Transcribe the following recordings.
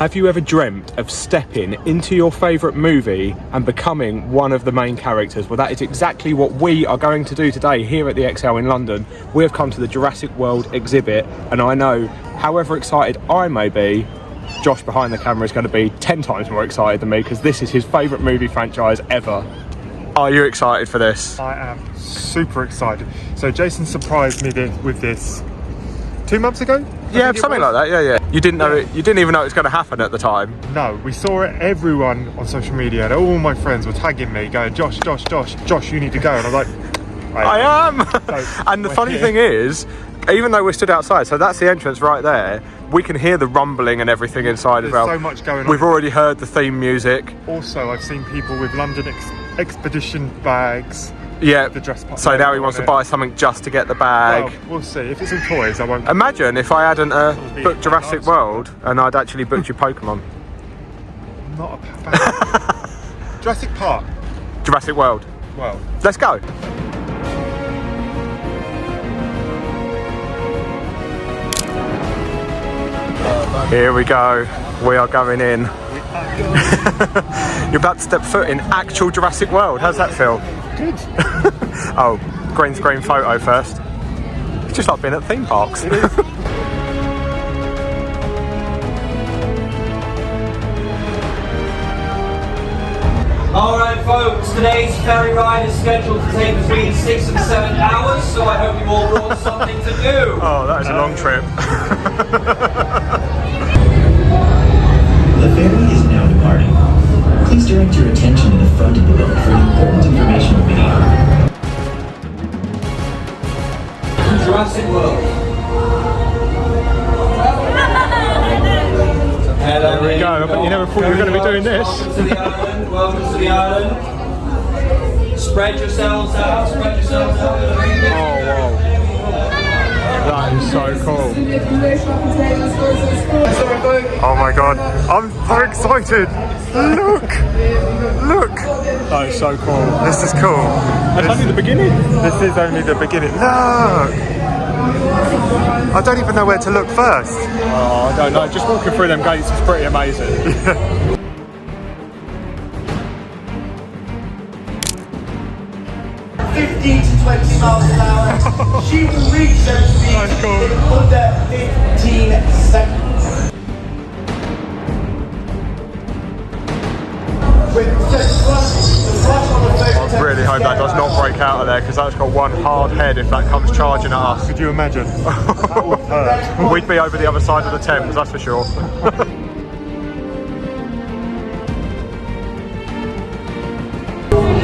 Have you ever dreamt of stepping into your favourite movie and becoming one of the main characters? Well, that is exactly what we are going to do today here at the XL in London. We have come to the Jurassic World exhibit, and I know, however excited I may be, Josh behind the camera is going to be 10 times more excited than me, because this is his favourite movie franchise ever. Are you excited for this? I am super excited. So Jason surprised me with this 2 months ago? Yeah, something like that. Yeah. You didn't know it. You didn't even know it was going to happen at the time. No, we saw it. Everyone on social media and all my friends were tagging me, going, Josh, you need to go. And I was like, I am. So and the funny thing is, even though we're stood outside, so that's the entrance right there, we can hear the rumbling and everything inside as well. There's so much going on. We've already heard the theme music. Also, I've seen people with London expedition bags. Yeah, the dress part. So now he wants to buy something just to get the bag. Well, we'll see. If it's in toys, I won't. Imagine if I hadn't booked Jurassic World and I'd actually booked your Pokemon. Not a fan. Jurassic Park. Jurassic World. Well, let's go. Here we go. We are going in. You're about to step foot in actual Jurassic World. How's that feel? Good. Oh, green screen photo first. It's just like being at theme parks. It is. Alright folks, today's ferry ride is scheduled to take between 6 and 7 hours, so I hope you all brought something to do. Oh, that is a long trip. The ferry is now departing. Please direct your attention to the front of the boat for an important informational video. Jurassic World. There we go. But you never thought you were going to be doing this. Welcome to the island. Welcome to the island. Spread yourselves out. Spread yourselves out. Oh, wow. That is so cool. Oh my god. I'm so excited. Look. That is so cool. This is cool. That's only the beginning. This is only the beginning. Look. I don't even know where to look first. Oh, I don't know. Just walking through them gates is pretty amazing. 15 to 20 miles an hour. She will reach those speeds in under 15 seconds. With the flash on the face. I really hope that does not break out of there, because that's got one hard head if that comes charging at us. Could you imagine? That would hurt. We'd be over the other side of the Thames, that's for sure.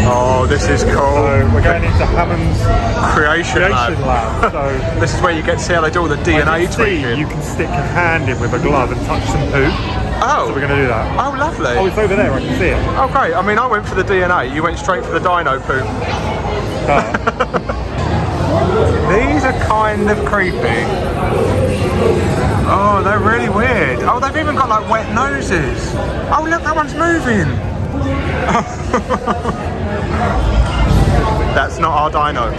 Oh, this is cool. So we're going into Hammond's Creation Lab. So this is where you get to see how they do all the DNA tweaking. You can stick your hand in with a glove and touch some poop. Oh, so we're going to do that. Oh, lovely. Oh, it's over there. I can see it. Oh, great. I mean, I went for the DNA. You went straight for the dino poop. These are kind of creepy. Oh, they're really weird. Oh, they've even got like wet noses. Oh, look, that one's moving. That's not our dino.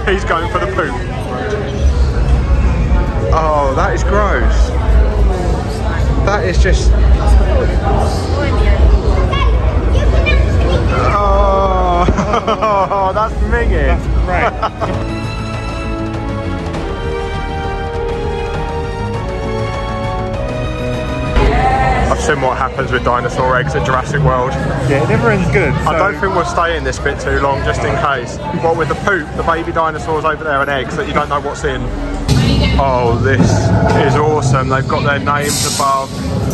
He's going for the poop. Oh, that is gross. That is just... Oh, that's minging. That's great. I've seen what happens with dinosaur eggs at Jurassic World. Yeah, it never ends good. I don't think we'll stay in this bit too long, just in case. What with the poop, the baby dinosaurs over there and eggs that you don't know what's in. Oh, this is awesome. They've got their names above.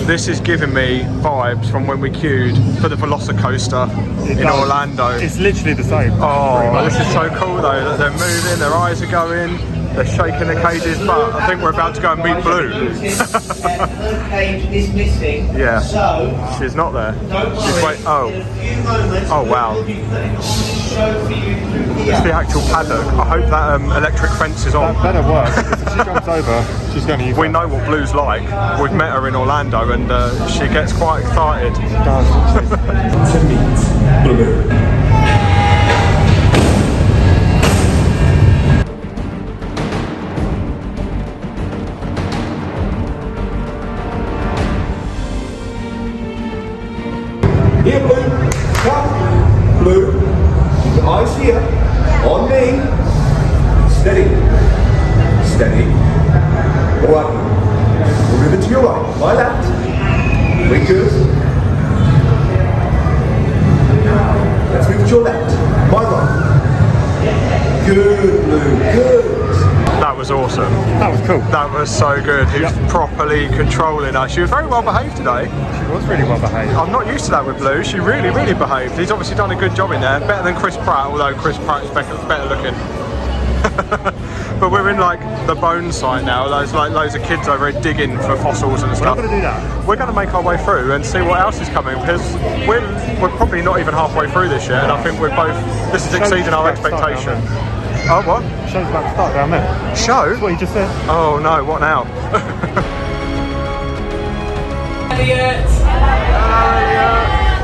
This is giving me vibes from when we queued for the Velocicoaster in Orlando. It's literally the same. Oh, this is so cool though, that they're moving, their eyes are going, they're shaking the cages, but I think we're about to go and meet Blue. Her cage is missing. Yeah, so she's not there. She's wait. Oh, in a few moments, oh wow. we'll be putting on the show for you through here. It's the actual paddock. I hope that electric fence is on. That better work, because if she comes over, she's going to use We that. know what Blue's like. We've met her in Orlando and she gets quite excited. To meet Blue. Here, Blue. Come. Blue. Keep your eyes here. On me. Steady. Steady. All right. Move it to your right. My left. Very good. Now, let's move to your left. My right. Good, Blue. Good. That was awesome. That was cool. That was so good. He was properly controlling us. She was very well behaved today. She was really well behaved. I'm not used to that with Blue. She really, really behaved. He's obviously done a good job in there. Better than Chris Pratt, although Chris Pratt is better looking. But we're in like the bone site now. There's like loads of kids over here digging for fossils and stuff. We're not going to do that. We're going to make our way through and see what else is coming, because we're probably not even halfway through this yet, and I think this is exceeding our expectation. Oh, what? The show's about to start down there. Show? That's what you just said. Oh no, what now? Elliot!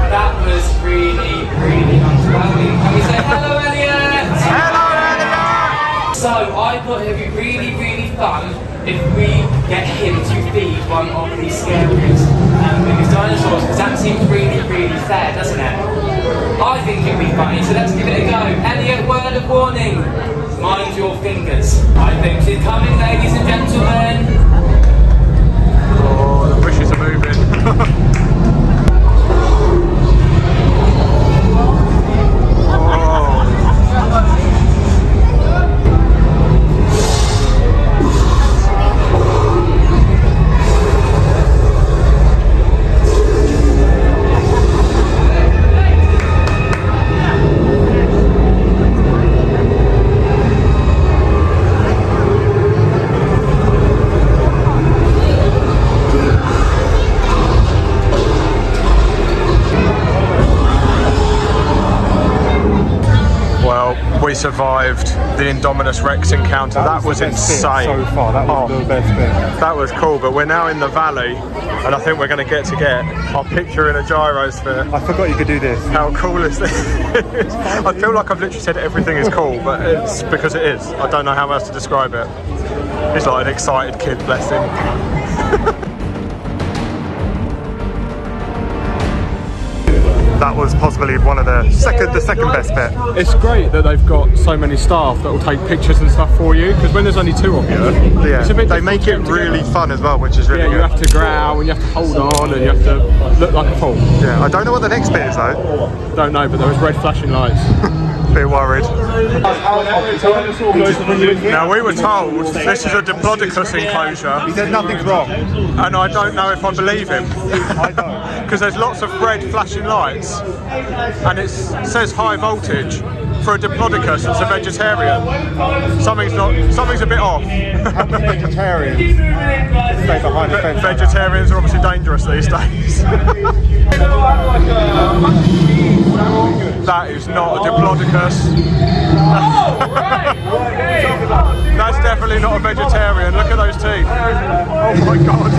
That was really, really underwhelming. Can we say hello, Elliot? Hello, Elliot! So, I thought it would be really, really fun if we get him to feed one of these scariest biggest dinosaurs, because that seems really, really fair, doesn't it? I think it'd be funny, so let's give it a go. Elliot, word of warning. Mind your fingers. I think she's coming, ladies and gentlemen. Oh, the bushes are moving. We survived the Indominus Rex encounter. That was insane. So far, that was the best bit. That was cool, but we're now in the valley, and I think we're going to get our picture in a gyrosphere. I forgot you could do this. How cool is this? I feel like I've literally said everything is cool, but it's because it is. I don't know how else to describe it. He's like an excited kid, bless him. That was possibly one of the second best bit. It's great that they've got so many staff that will take pictures and stuff for you, because when there's only two of you, Yeah, it's a bit they make it really fun as well, which is really good. You have to growl and you have to hold on and you have to look like a fool. Yeah, I don't know what the next bit is though. Don't know, but there was red flashing lights. Bit worried. Now we were told this is a Diplodocus enclosure. He said nothing's wrong. And I don't know if I believe him. I don't. Because there's lots of red flashing lights and it says high voltage. For a Diplodocus, it's a vegetarian. Something's a bit off. How many vegetarians stay behind the fence? Vegetarians are obviously dangerous these days. That is not a Diplodocus. That's definitely not a vegetarian. Look at those teeth. Oh my god.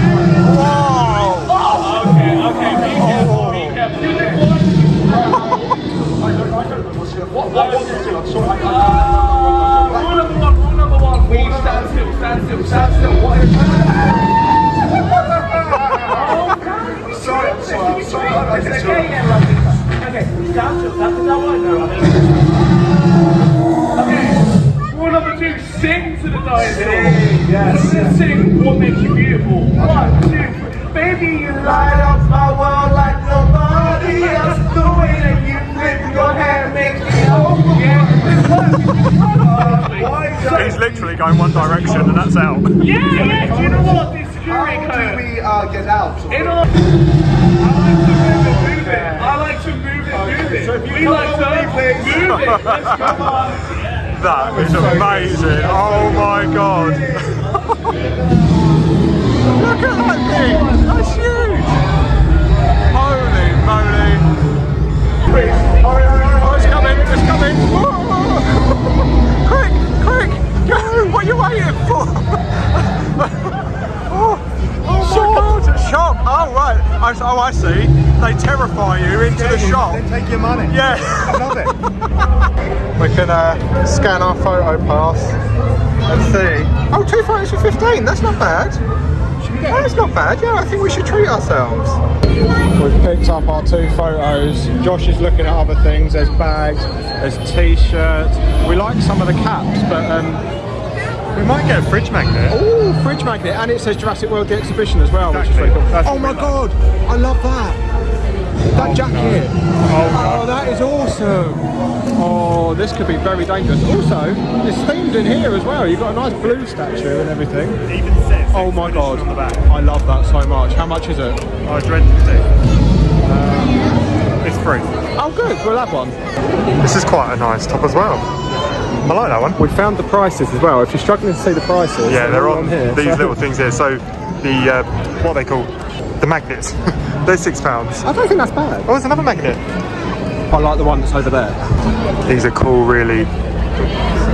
Whoa! Rule number one, please stand still. What is Sorry. Okay, stand still. That's what I know. Okay, rule number two, sing to the dinosaur. Yes. Sing what makes you beautiful. 1, 2, 3. Baby, you light up my world like nobody else. The way that you flip your hair makes me He's literally going one direction and that's out. Yeah, do you know what? This security How code. do we get out? I like to move it. So if you We like to move it. Let's go on. That is amazing. Oh my god. Look at that thing. That's huge. Holy moly. Oh, it's coming. Quick. Go. What are you waiting for? Oh my god. Shop. Oh right. Oh, I see. They terrify you into the shop. Then take your money. Yeah. I love it. We can scan our photo pass and see. Oh, 2 photos for 15. That's not bad. That's not bad. Yeah, I think we should treat ourselves. We've picked up our 2 photos. Josh is looking at other things. There's bags, there's t-shirts. We like some of the caps, but We might get a fridge magnet. oh, fridge magnet, and it says Jurassic World the exhibition as well, which is Exactly. really cool. That's Oh what my we god, I love that. That jacket. Oh, that is awesome. Oh, this could be very dangerous. Also, it's themed in here as well. You've got a nice blue statue and everything. Even says Oh my god, on the back. I love that so much. How much is it? I dread to see. It's free. Oh good, we'll have one. This is quite a nice top as well. I like that one. We found the prices as well. If you're struggling to see the prices, Yeah, they're all on here. these little things here. So the what are they called? The magnets. They're £6. I don't think that's bad. Oh, there's another magnet. I like the one that's over there. These are cool, really.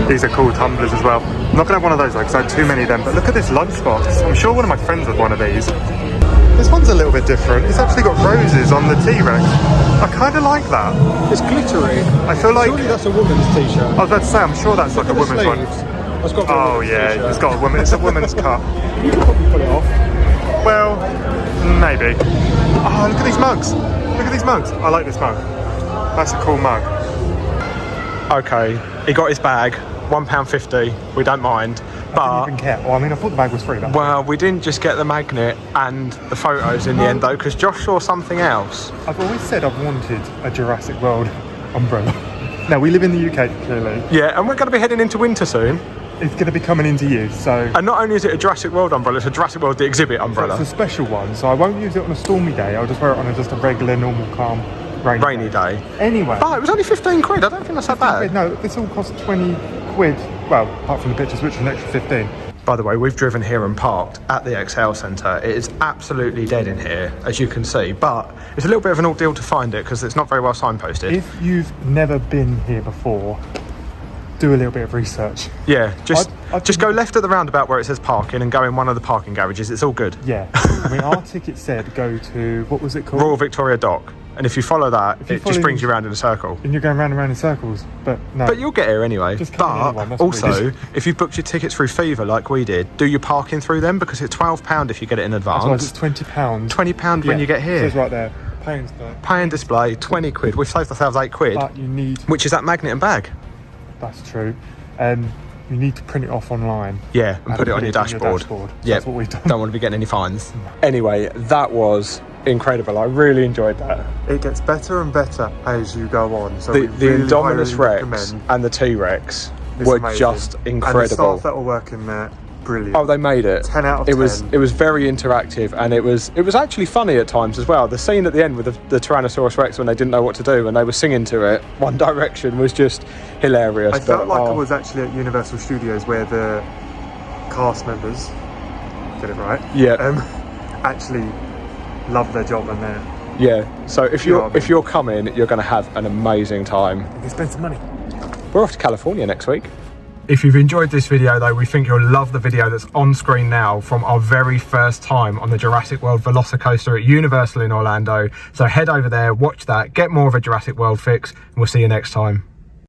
These are cool tumblers as well. I'm not gonna have one of those though, because I had too many of them. But look at this lunchbox. I'm sure one of my friends had one of these. This one's a little bit different. It's actually got roses on the T-Rex. I kind of like that. It's glittery. I feel like Surely that's a woman's t-shirt. I was about to say, I'm sure that's like a Look at woman's the one. sleeves. It's got a Oh woman's yeah, t-shirt. it's got a woman. It's a woman's cut. You can probably pull it off. Well, maybe. Oh, look at these mugs. Look at these mugs. I like this mug. That's a cool mug. Okay, he got his bag, £1.50. We don't mind. I But didn't even care. Well, I mean, I thought the bag was free. But well, we didn't just get the magnet and the photos in the end though, because Josh saw something else. I've always said I've wanted a Jurassic World umbrella. Now, we live in the UK, clearly. Yeah, and we're going to be heading into winter soon. It's going to be coming into use, so... And not only is it a Jurassic World umbrella, it's a Jurassic World the exhibit umbrella. It's a special one, so I won't use it on a stormy day. I'll just wear it on just a regular, normal, calm, rainy day. Anyway. But it was only 15 quid. I don't think that's that bad. No, this all cost 20 quid. Well, apart from the pictures, which was an extra 15. By the way, we've driven here and parked at the XL Centre. It is absolutely dead in here, as you can see, but it's a little bit of an ordeal to find it because it's not very well signposted. If you've never been here before, do a little bit of research. Yeah, just I'd go left at the roundabout where it says parking and go in one of the parking garages. It's all good. Yeah. I mean, our ticket said go to, what was it called? Royal Victoria Dock. And if you follow that, you it follow just brings him- you around in a circle. And you're going round and round in circles, but no. But you'll get here anyway. Just come in But anyway, that's what we also, did. if you've booked your tickets through Fever like we did, do your parking through them because it's £12 if you get it in Otherwise advance. it's £20. £20 when you get It here. says right there, pay and display. Pay and display, 20 quid. We've saved ourselves 8 quid, But you need, which is that magnet and bag. that's true, you need to print it off online. Yeah, and put it on your dashboard. So Yeah, that's what we've done. Don't want to be getting any fines. Anyway, that was incredible. I really enjoyed that. It gets better and better as you go on. So The we really Indominus highly Rex recommend. and the T-Rex It's were amazing. just And the incredible. staff that were working there, brilliant. Oh, they made it. 10 out of it 10. was very interactive, and it was actually funny at times as well. The scene at the end with the Tyrannosaurus Rex when they didn't know what to do and they were singing to it One Direction was just hilarious. I felt like I oh, was actually at Universal Studios where the cast members, get it right, Yeah. actually love their job and they're yeah. So if You know you're what I mean. if you're coming, you're going to have an amazing time. they spend some money. We're off to California next week. If you've enjoyed this video though, we think you'll love the video that's on screen now from our very first time on the Jurassic World Velocicoaster at Universal in Orlando. So head over there, watch that, get more of a Jurassic World fix, and we'll see you next time.